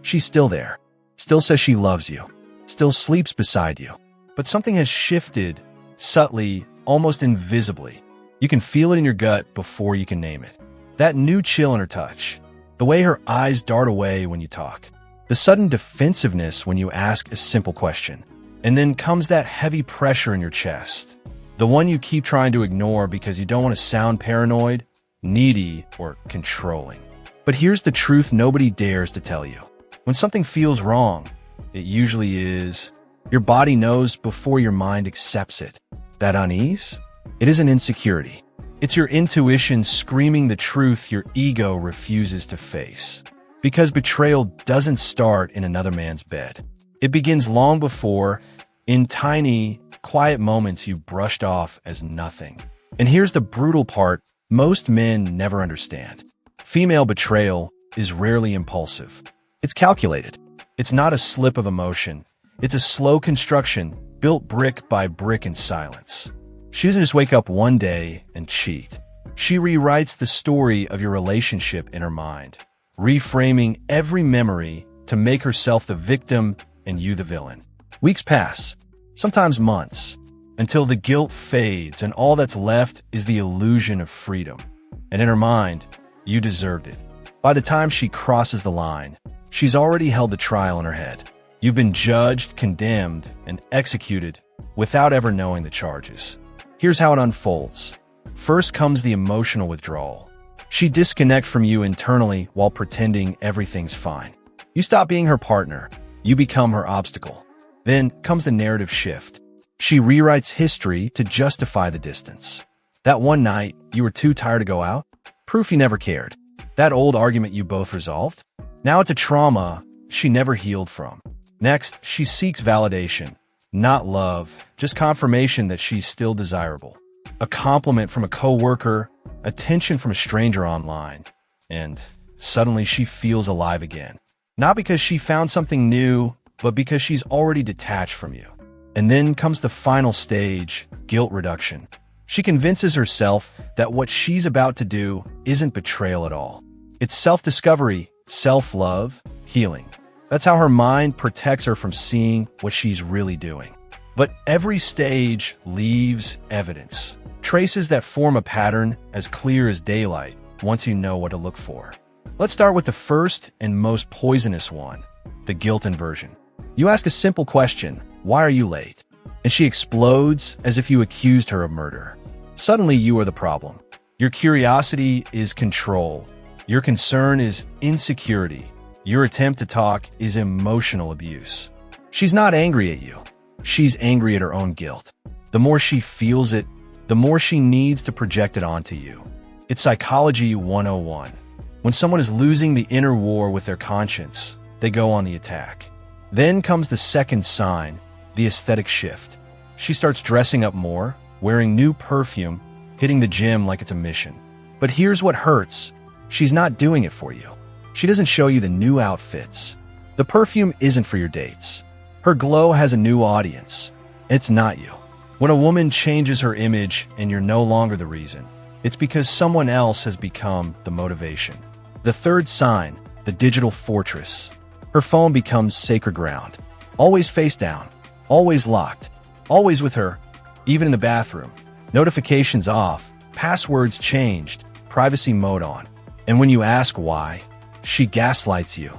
She's still there, still says she loves you, still sleeps beside you. But something has shifted, subtly, almost invisibly. You can feel it in your gut before you can name it. That new chill in her touch, the way her eyes dart away when you talk, the sudden defensiveness when you ask a simple question. And then comes that heavy pressure in your chest, the one you keep trying to ignore because you don't want to sound paranoid, needy, or controlling. But here's the truth nobody dares to tell you. When something feels wrong, it usually is. Your body knows before your mind accepts it. That unease? It isn't insecurity. It's your intuition screaming the truth your ego refuses to face. Because betrayal doesn't start in another man's bed. It begins long before, in tiny, quiet moments you brushed off as nothing. And here's the brutal part most men never understand. Female betrayal is rarely impulsive. It's calculated. It's not a slip of emotion. It's a slow construction, built brick by brick in silence. She doesn't just wake up one day and cheat. She rewrites the story of your relationship in her mind, reframing every memory to make herself the victim and you the villain. Weeks pass, sometimes months, until the guilt fades and all that's left is the illusion of freedom. And in her mind, you deserved it. By the time she crosses the line, she's already held the trial in her head. You've been judged, condemned, and executed without ever knowing the charges. Here's how it unfolds. First comes the emotional withdrawal. She disconnects from you internally while pretending everything's fine. You stop being her partner. You become her obstacle. Then comes the narrative shift. She rewrites history to justify the distance. That one night you were too tired to go out? Proof you never cared. That old argument you both resolved? Now it's a trauma she never healed from. Next, she seeks validation. Not love, just confirmation that she's still desirable. A compliment from a coworker, attention from a stranger online. And suddenly she feels alive again. Not because she found something new, but because she's already detached from you. And then comes the final stage, guilt reduction. She convinces herself that what she's about to do isn't betrayal at all. It's self-discovery, self-love, healing. That's how her mind protects her from seeing what she's really doing. But every stage leaves evidence, traces that form a pattern as clear as daylight once you know what to look for. Let's start with the first and most poisonous one, the guilt inversion. You ask a simple question, why are you late? And she explodes as if you accused her of murder. Suddenly you are the problem. Your curiosity is control. Your concern is insecurity. Your attempt to talk is emotional abuse. She's not angry at you. She's angry at her own guilt. The more she feels it, the more she needs to project it onto you. It's psychology 101. When someone is losing the inner war with their conscience, they go on the attack. Then comes the second sign, the aesthetic shift. She starts dressing up more, wearing new perfume, hitting the gym like it's a mission. But here's what hurts. She's not doing it for you. She doesn't show you the new outfits. The perfume isn't for your dates. Her glow has a new audience. It's not you. When a woman changes her image and you're no longer the reason, it's because someone else has become the motivation. The third sign, the digital fortress. Her phone becomes sacred ground. Always face down. Always locked. Always with her. Even in the bathroom. Notifications off. Passwords changed. Privacy mode on. And when you ask why, she gaslights you.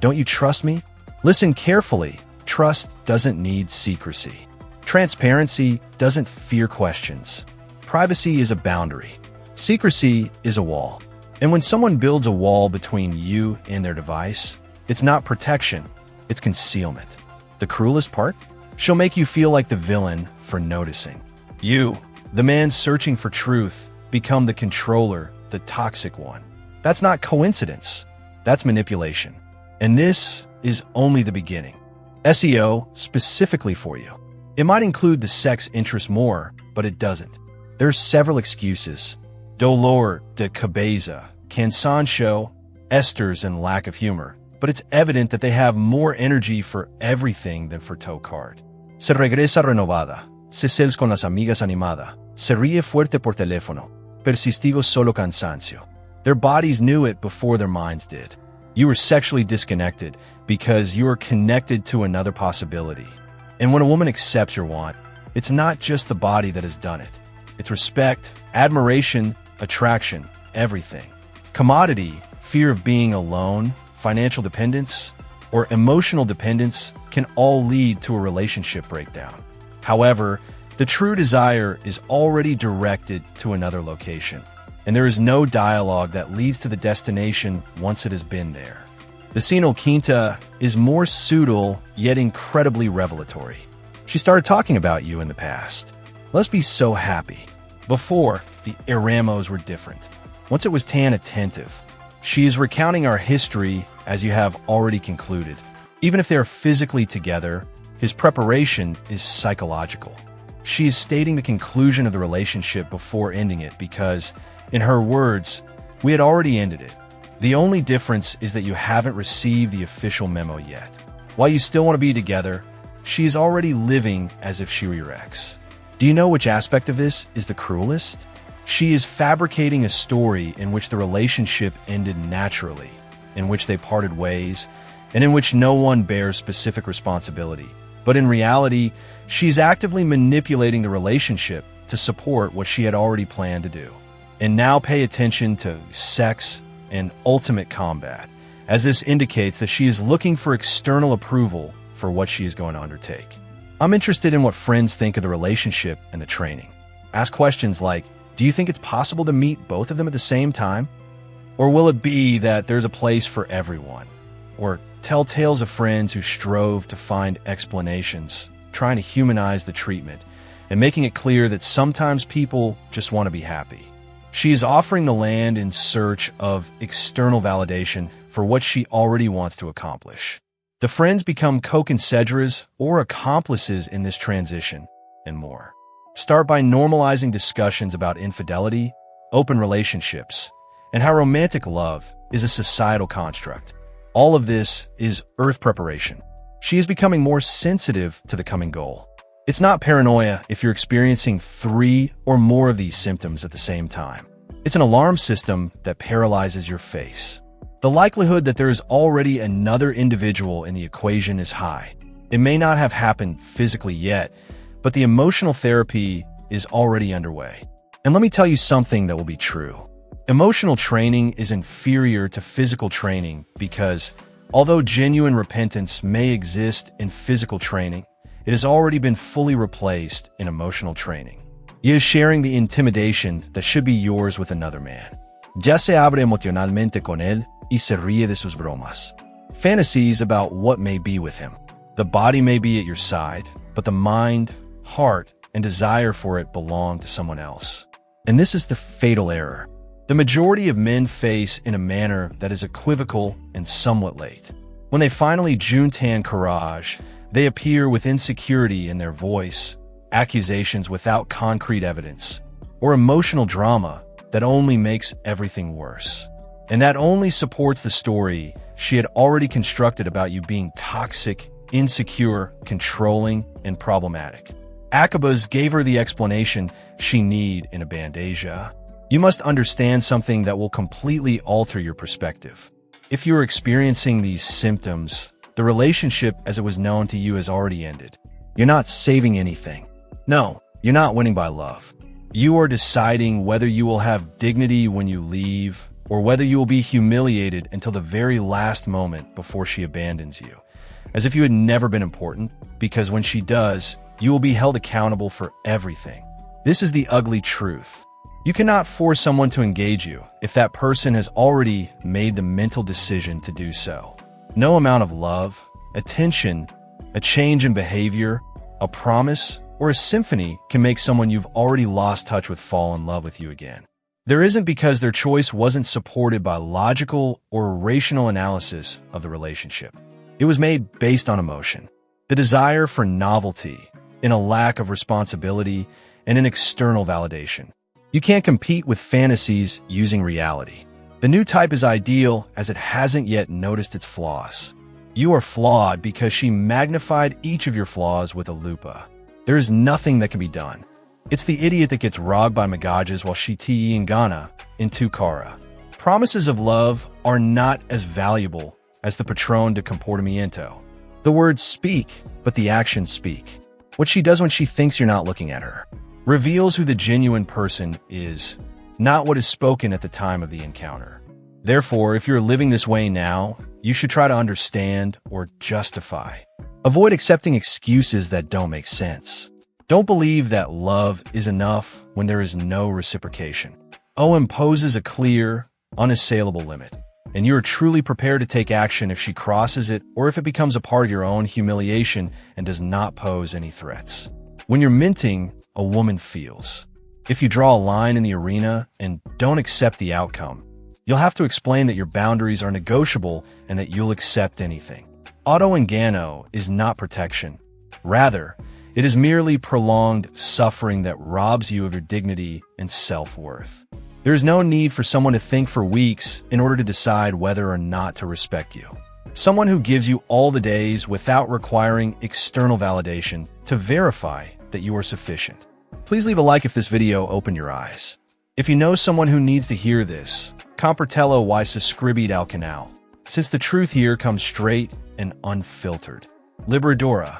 Don't you trust me? Listen carefully. Trust doesn't need secrecy. Transparency doesn't fear questions. Privacy is a boundary. Secrecy is a wall. And when someone builds a wall between you and their device, it's not protection, it's concealment. The cruelest part? She'll make you feel like the villain for noticing. You, the man searching for truth, become the controller, the toxic one. That's not coincidence. That's manipulation. And this is only the beginning. SEO specifically for you. It might include the sex interest more, but it doesn't. There's several excuses. Dolor de cabeza, cansancio, esters, and lack of humor. But it's evident that they have more energy for everything than for toe card. Se regresa renovada. Se sales con las amigas animada. Se ríe fuerte por teléfono. Persistivo solo cansancio. Their bodies knew it before their minds did. You are sexually disconnected because you are connected to another possibility. And when a woman accepts your want, it's not just the body that has done it. It's respect, admiration, attraction, everything. Commodity, fear of being alone, financial dependence, or emotional dependence can all lead to a relationship breakdown. However, the true desire is already directed to another location, and there is no dialogue that leads to the destination once it has been there. The Sino Quinta is more subtle, yet incredibly revelatory. She started talking about you in the past. Let's be so happy. Before, the Eramos were different. Once it was tan attentive. She is recounting our history as you have already concluded. Even if they are physically together, his preparation is psychological. She is stating the conclusion of the relationship before ending it because, in her words, we had already ended it. The only difference is that you haven't received the official memo yet. While you still want to be together, she is already living as if she were your ex. Do you know which aspect of this is the cruelest? She is fabricating a story in which the relationship ended naturally, in which they parted ways, and in which no one bears specific responsibility. But in reality, she's actively manipulating the relationship to support what she had already planned to do. And now pay attention to sex and ultimate combat, as this indicates that she is looking for external approval for what she is going to undertake. I'm interested in what friends think of the relationship and the training. Ask questions like, do you think it's possible to meet both of them at the same time? Or will it be that there's a place for everyone? Or tell tales of friends who strove to find explanations, trying to humanize the treatment, and making it clear that sometimes people just want to be happy. She is offering the land in search of external validation for what she already wants to accomplish. The friends become co-consedras or accomplices in this transition, and more. Start by normalizing discussions about infidelity, open relationships, and how romantic love is a societal construct. All of this is Earth preparation. She is becoming more sensitive to the coming goal. It's not paranoia if you're experiencing 3 or more of these symptoms at the same time. It's an alarm system that paralyzes your face. The likelihood that there is already another individual in the equation is high. It may not have happened physically yet, but the emotional therapy is already underway. And let me tell you something that will be true. Emotional training is inferior to physical training because, although genuine repentance may exist in physical training, it has already been fully replaced in emotional training. He is sharing the intimidation that should be yours with another man. Ya se abre emocionalmente con él y se ríe de sus bromas. Fantasies about what may be with him. The body may be at your side, but the mind, heart, and desire for it belong to someone else. And this is the fatal error. The majority of men face in a manner that is equivocal and somewhat late. When they finally juntan courage, they appear with insecurity in their voice, accusations without concrete evidence, or emotional drama that only makes everything worse. And that only supports the story she had already constructed about you being toxic, insecure, controlling, and problematic. Akabas gave her the explanation she needed in a bandeja. You must understand something that will completely alter your perspective. If you are experiencing these symptoms, the relationship as it was known to you has already ended. You're not saving anything. No, you're not winning by love. You are deciding whether you will have dignity when you leave, or whether you will be humiliated until the very last moment before she abandons you. As if you had never been important, because when she does, you will be held accountable for everything. This is the ugly truth. You cannot force someone to engage you if that person has already made the mental decision to do so. No amount of love, attention, a change in behavior, a promise, or a symphony can make someone you've already lost touch with fall in love with you again. There isn't because their choice wasn't supported by logical or rational analysis of the relationship. It was made based on emotion, the desire for novelty, in a lack of responsibility, and an external validation. You can't compete with fantasies using reality. The new type is ideal as it hasn't yet noticed its flaws. You are flawed because she magnified each of your flaws with a lupa. There is nothing that can be done. It's the idiot that gets robbed by Magajas while she te engana in Tukara. Promises of love are not as valuable as the patrón de comportamiento. The words speak, but the actions speak. What she does when she thinks you're not looking at her reveals who the genuine person is, not what is spoken at the time of the encounter. Therefore, if you're living this way now, you should try to understand or justify. Avoid accepting excuses that don't make sense. Don't believe that love is enough when there is no reciprocation. O imposes a clear, unassailable limit, and you are truly prepared to take action if she crosses it or if it becomes a part of your own humiliation and does not pose any threats. When you're minting, a woman feels. If you draw a line in the arena and don't accept the outcome, you'll have to explain that your boundaries are negotiable and that you'll accept anything. Auto-engano is not protection. Rather, it is merely prolonged suffering that robs you of your dignity and self-worth. There is no need for someone to think for weeks in order to decide whether or not to respect you. Someone who gives you all the days without requiring external validation to verify that you are sufficient. Please leave a like if this video opened your eyes. If you know someone who needs to hear this, compartello y suscribid al canal, since the truth here comes straight and unfiltered. Libradora.